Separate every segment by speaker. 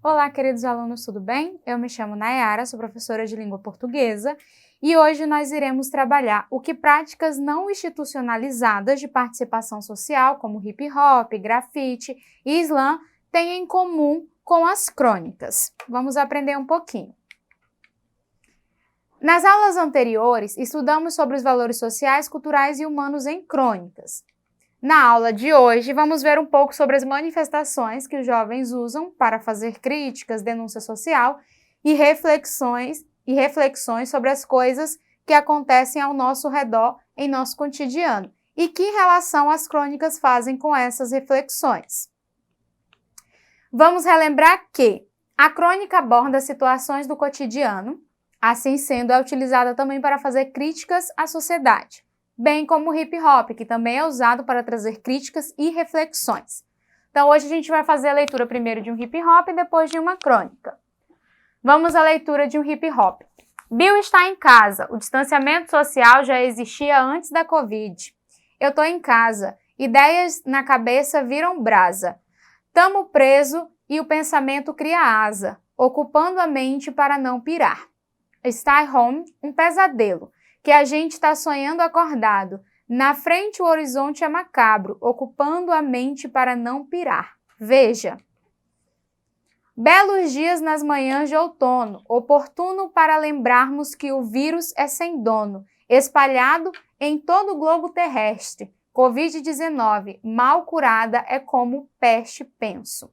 Speaker 1: Olá, queridos alunos, tudo bem? Eu me chamo Nayara, sou professora de língua portuguesa e hoje nós iremos trabalhar o que práticas não institucionalizadas de participação social, como hip hop, grafite e slam, têm em comum com as crônicas. Vamos aprender um pouquinho. Nas aulas anteriores, estudamos sobre os valores sociais, culturais e humanos em crônicas. Na aula de hoje, vamos ver um pouco sobre as manifestações que os jovens usam para fazer críticas, denúncia social e reflexões sobre as coisas que acontecem ao nosso redor em nosso cotidiano e que relação as crônicas fazem com essas reflexões. Vamos relembrar que a crônica aborda situações do cotidiano, assim sendo é utilizada também para fazer críticas à sociedade, bem como o hip hop, que também é usado para trazer críticas e reflexões. Então hoje a gente vai fazer a leitura primeiro de um hip hop e depois de uma crônica. Vamos à leitura de um hip hop. Bill está em casa. O distanciamento social já existia antes da Covid. Eu tô em casa. Ideias na cabeça viram brasa. Tamo preso e o pensamento cria asa, ocupando a mente para não pirar. Stay home, um pesadelo, que a gente está sonhando acordado. Na frente o horizonte é macabro, ocupando a mente para não pirar. Veja. Belos dias nas manhãs de outono, oportuno para lembrarmos que o vírus é sem dono, espalhado em todo o globo terrestre. Covid-19, mal curada, é como peste, penso.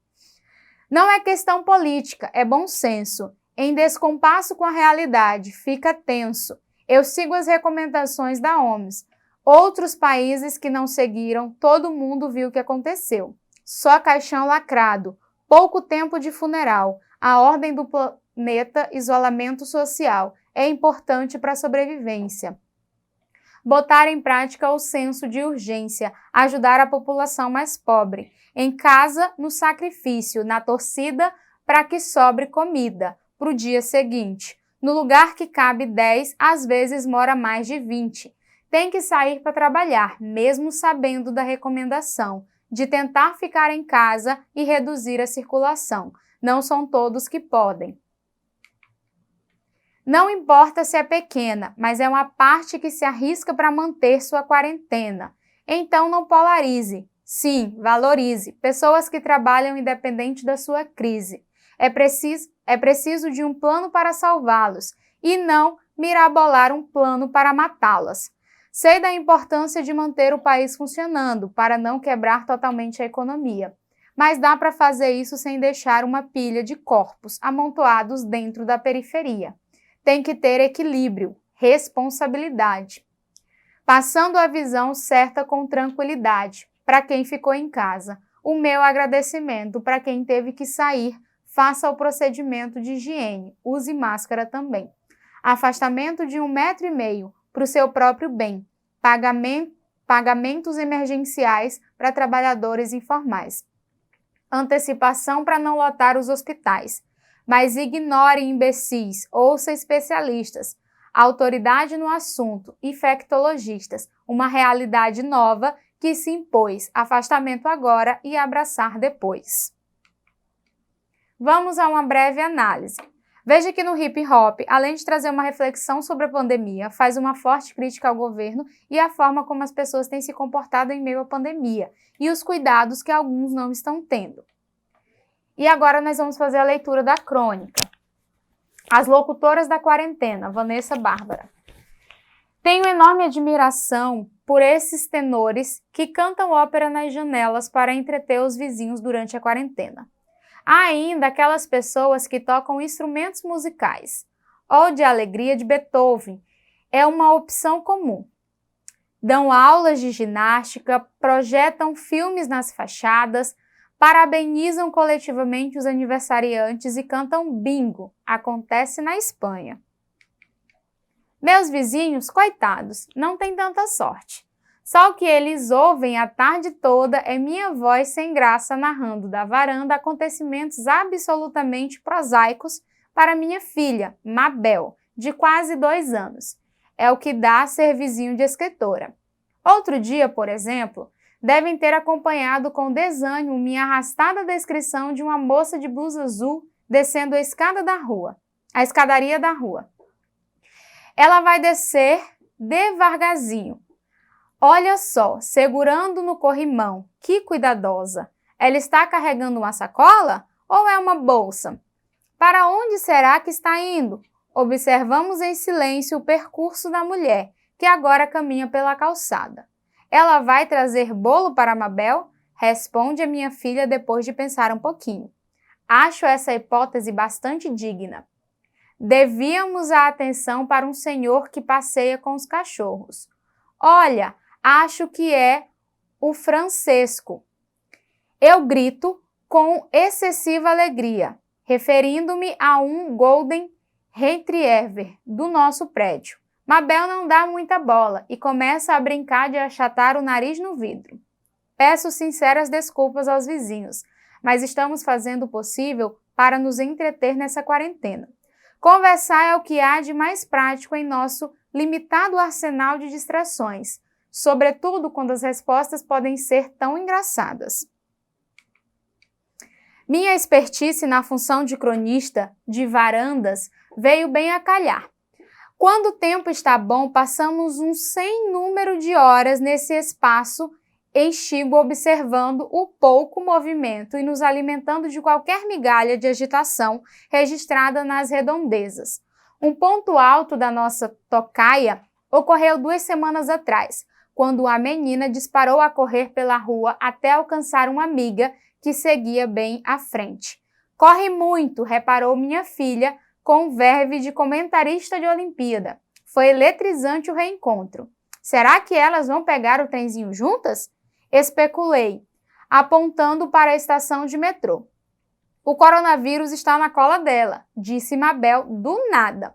Speaker 1: Não é questão política, é bom senso. Em descompasso com a realidade, fica tenso. Eu sigo as recomendações da OMS. Outros países que não seguiram, todo mundo viu o que aconteceu. Só caixão lacrado, pouco tempo de funeral, a ordem do planeta, isolamento social. É importante para a sobrevivência. Botar em prática o senso de urgência, ajudar a população mais pobre. Em casa, no sacrifício, na torcida, para que sobre comida para o dia seguinte. No lugar que cabe 10, às vezes mora mais de 20. Tem que sair para trabalhar, mesmo sabendo da recomendação, de tentar ficar em casa e reduzir a circulação. Não são todos que podem. Não importa se é pequena, mas é uma parte que se arrisca para manter sua quarentena. Então não polarize. Sim, valorize pessoas que trabalham independente da sua crise. É preciso de um plano para salvá-los e não mirabolar um plano para matá-las. Sei da importância de manter o país funcionando para não quebrar totalmente a economia, mas dá para fazer isso sem deixar uma pilha de corpos amontoados dentro da periferia. Tem que ter equilíbrio, responsabilidade. Passando a visão certa com tranquilidade para quem ficou em casa. O meu agradecimento para quem teve que sair. Faça o procedimento de higiene, use máscara também. Afastamento de 1,5 metro para o seu próprio bem. Pagamentos emergenciais para trabalhadores informais. Antecipação para não lotar os hospitais. Mas ignore imbecis, ouça especialistas. Autoridade no assunto, infectologistas. Uma realidade nova que se impôs. Afastamento agora e abraçar depois. Vamos a uma breve análise. Veja que no hip hop, além de trazer uma reflexão sobre a pandemia, faz uma forte crítica ao governo e à forma como as pessoas têm se comportado em meio à pandemia e os cuidados que alguns não estão tendo. E agora nós vamos fazer a leitura da crônica. As locutoras da quarentena, Vanessa Bárbara. Tenho enorme admiração por esses tenores que cantam ópera nas janelas para entreter os vizinhos durante a quarentena. Há ainda aquelas pessoas que tocam instrumentos musicais. Ode de Alegria de Beethoven é uma opção comum. Dão aulas de ginástica, projetam filmes nas fachadas, parabenizam coletivamente os aniversariantes e cantam bingo. Acontece na Espanha. Meus vizinhos, coitados, não têm tanta sorte. Só o que eles ouvem a tarde toda é minha voz sem graça narrando da varanda acontecimentos absolutamente prosaicos para minha filha, Mabel, de quase 2 anos. É o que dá a ser vizinho de escritora. Outro dia, por exemplo, devem ter acompanhado com desânimo minha arrastada descrição de uma moça de blusa azul descendo a escadaria da rua. Ela vai descer devagarzinho. Olha só, segurando no corrimão, que cuidadosa. Ela está carregando uma sacola ou é uma bolsa? Para onde será que está indo? Observamos em silêncio o percurso da mulher, que agora caminha pela calçada. Ela vai trazer bolo para Mabel? Responde a minha filha depois de pensar um pouquinho. Acho essa hipótese bastante digna. Devíamos a atenção para um senhor que passeia com os cachorros. Olha, acho que é o Francesco. Eu grito com excessiva alegria, referindo-me a um Golden Retriever do nosso prédio. Mabel não dá muita bola e começa a brincar de achatar o nariz no vidro. Peço sinceras desculpas aos vizinhos, mas estamos fazendo o possível para nos entreter nessa quarentena. Conversar é o que há de mais prático em nosso limitado arsenal de distrações, sobretudo quando as respostas podem ser tão engraçadas. Minha expertise na função de cronista de varandas veio bem a calhar. Quando o tempo está bom, passamos um sem número de horas nesse espaço exíguo observando o pouco movimento e nos alimentando de qualquer migalha de agitação registrada nas redondezas. Um ponto alto da nossa tocaia ocorreu 2 semanas atrás, quando a menina disparou a correr pela rua até alcançar uma amiga que seguia bem à frente. Corre muito, reparou minha filha, com verve de comentarista de Olimpíada. Foi eletrizante o reencontro. Será que elas vão pegar o trenzinho juntas? Especulei, apontando para a estação de metrô. O coronavírus está na cola dela, disse Mabel do nada.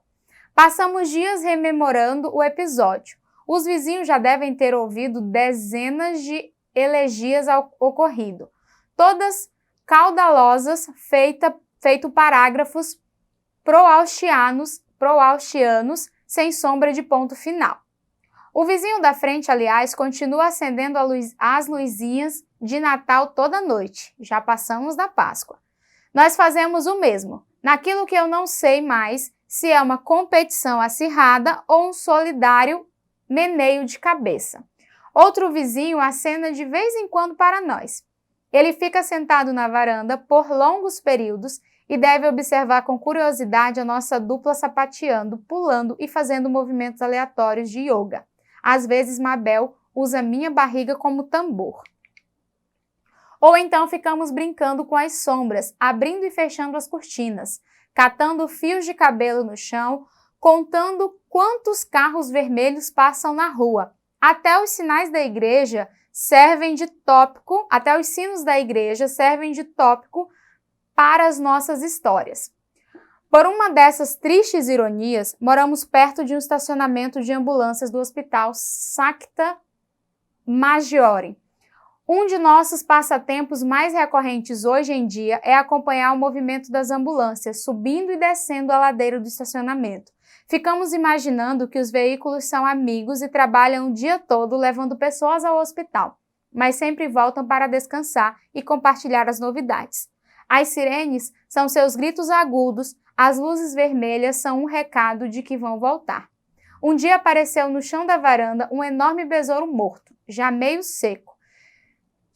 Speaker 1: Passamos dias rememorando o episódio. Os vizinhos já devem ter ouvido dezenas de elegias ao ocorrido, todas caudalosas, feito parágrafos proaustianos, sem sombra de ponto final. O vizinho da frente, aliás, continua acendendo as luzinhas de Natal toda noite. Já passamos da Páscoa. Nós fazemos o mesmo. Naquilo que eu não sei mais se é uma competição acirrada ou um solidário meneio de cabeça. Outro vizinho acena de vez em quando para nós. Ele fica sentado na varanda por longos períodos e deve observar com curiosidade a nossa dupla sapateando, pulando e fazendo movimentos aleatórios de yoga. Às vezes, Mabel usa minha barriga como tambor. Ou então ficamos brincando com as sombras, abrindo e fechando as cortinas, catando fios de cabelo no chão, contando quantos carros vermelhos passam na rua. Até os sinos da igreja servem de tópico para as nossas histórias. Por uma dessas tristes ironias, moramos perto de um estacionamento de ambulâncias do Hospital Santa Maggiore. Um de nossos passatempos mais recorrentes hoje em dia é acompanhar o movimento das ambulâncias, subindo e descendo a ladeira do estacionamento. Ficamos imaginando que os veículos são amigos e trabalham o dia todo levando pessoas ao hospital, mas sempre voltam para descansar e compartilhar as novidades. As sirenes são seus gritos agudos, as luzes vermelhas são um recado de que vão voltar. Um dia apareceu no chão da varanda um enorme besouro morto, já meio seco.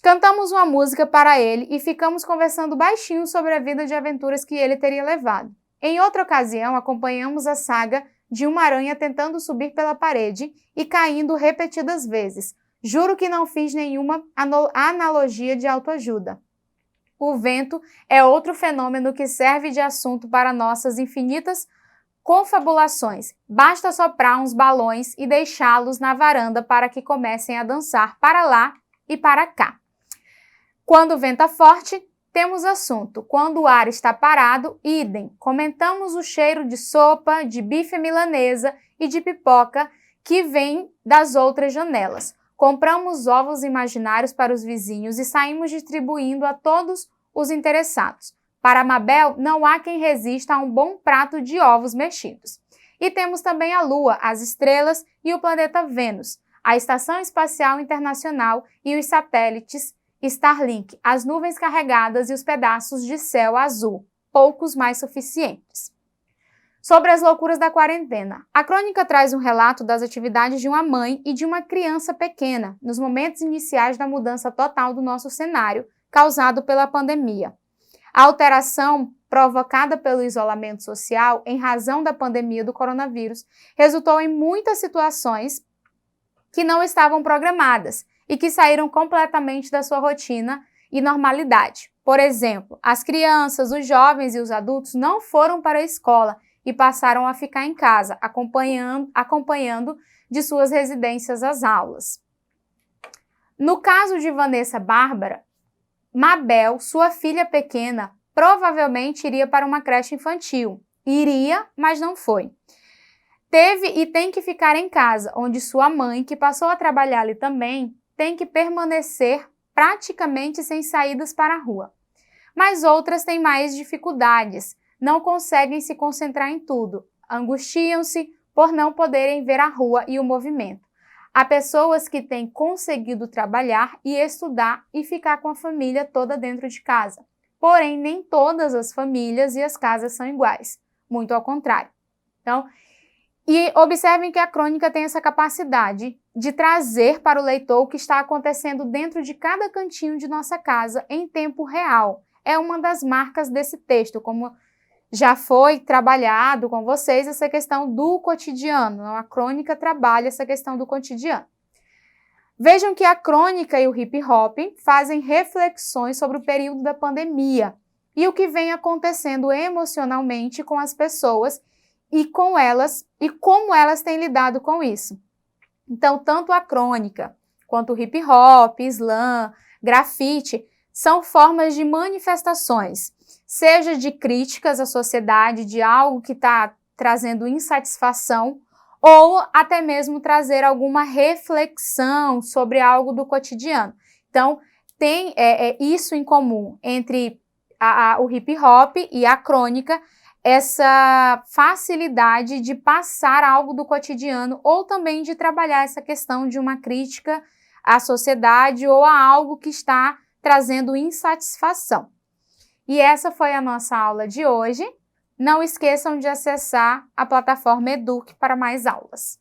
Speaker 1: Cantamos uma música para ele e ficamos conversando baixinho sobre a vida de aventuras que ele teria levado. Em outra ocasião, acompanhamos a saga de uma aranha tentando subir pela parede e caindo repetidas vezes. Juro que não fiz nenhuma analogia de autoajuda. O vento é outro fenômeno que serve de assunto para nossas infinitas confabulações. Basta soprar uns balões e deixá-los na varanda para que comecem a dançar para lá e para cá. Quando venta forte, temos assunto. Quando o ar está parado, idem. Comentamos o cheiro de sopa, de bife milanesa e de pipoca que vem das outras janelas. Compramos ovos imaginários para os vizinhos e saímos distribuindo a todos os interessados. Para Mabel, não há quem resista a um bom prato de ovos mexidos. E temos também a Lua, as estrelas e o planeta Vênus, a Estação Espacial Internacional e os satélites Starlink, as nuvens carregadas e os pedaços de céu azul. poucos mais suficientes. Sobre as loucuras da quarentena. A crônica traz um relato das atividades de uma mãe e de uma criança pequena nos momentos iniciais da mudança total do nosso cenário, causado pela pandemia. A alteração provocada pelo isolamento social em razão da pandemia do coronavírus resultou em muitas situações que não estavam programadas e que saíram completamente da sua rotina e normalidade. Por exemplo, as crianças, os jovens e os adultos não foram para a escola e passaram a ficar em casa, acompanhando de suas residências as aulas. No caso de Vanessa Bárbara, Mabel, sua filha pequena, provavelmente iria para uma creche infantil. Iria, mas não foi. Teve e tem que ficar em casa, onde sua mãe, que passou a trabalhar ali também, tem que permanecer praticamente sem saídas para a rua. Mas outras têm mais dificuldades, não conseguem se concentrar em tudo, angustiam-se por não poderem ver a rua e o movimento. Há pessoas que têm conseguido trabalhar e estudar e ficar com a família toda dentro de casa. Porém, nem todas as famílias e as casas são iguais, muito ao contrário. Então, e observem que a crônica tem essa capacidade de trazer para o leitor o que está acontecendo dentro de cada cantinho de nossa casa em tempo real. É uma das marcas desse texto, como já foi trabalhado com vocês essa questão do cotidiano. A crônica trabalha essa questão do cotidiano. Vejam que a crônica e o hip hop fazem reflexões sobre o período da pandemia e o que vem acontecendo emocionalmente com as pessoas e com elas e como elas têm lidado com isso. Então, tanto a crônica quanto o hip hop, slam, grafite são formas de manifestações, seja de críticas à sociedade, de algo que está trazendo insatisfação, ou até mesmo trazer alguma reflexão sobre algo do cotidiano. Então, tem isso em comum entre o hip hop e a crônica, essa facilidade de passar algo do cotidiano ou também de trabalhar essa questão de uma crítica à sociedade ou a algo que está trazendo insatisfação. E essa foi a nossa aula de hoje. Não esqueçam de acessar a plataforma Eduque para mais aulas.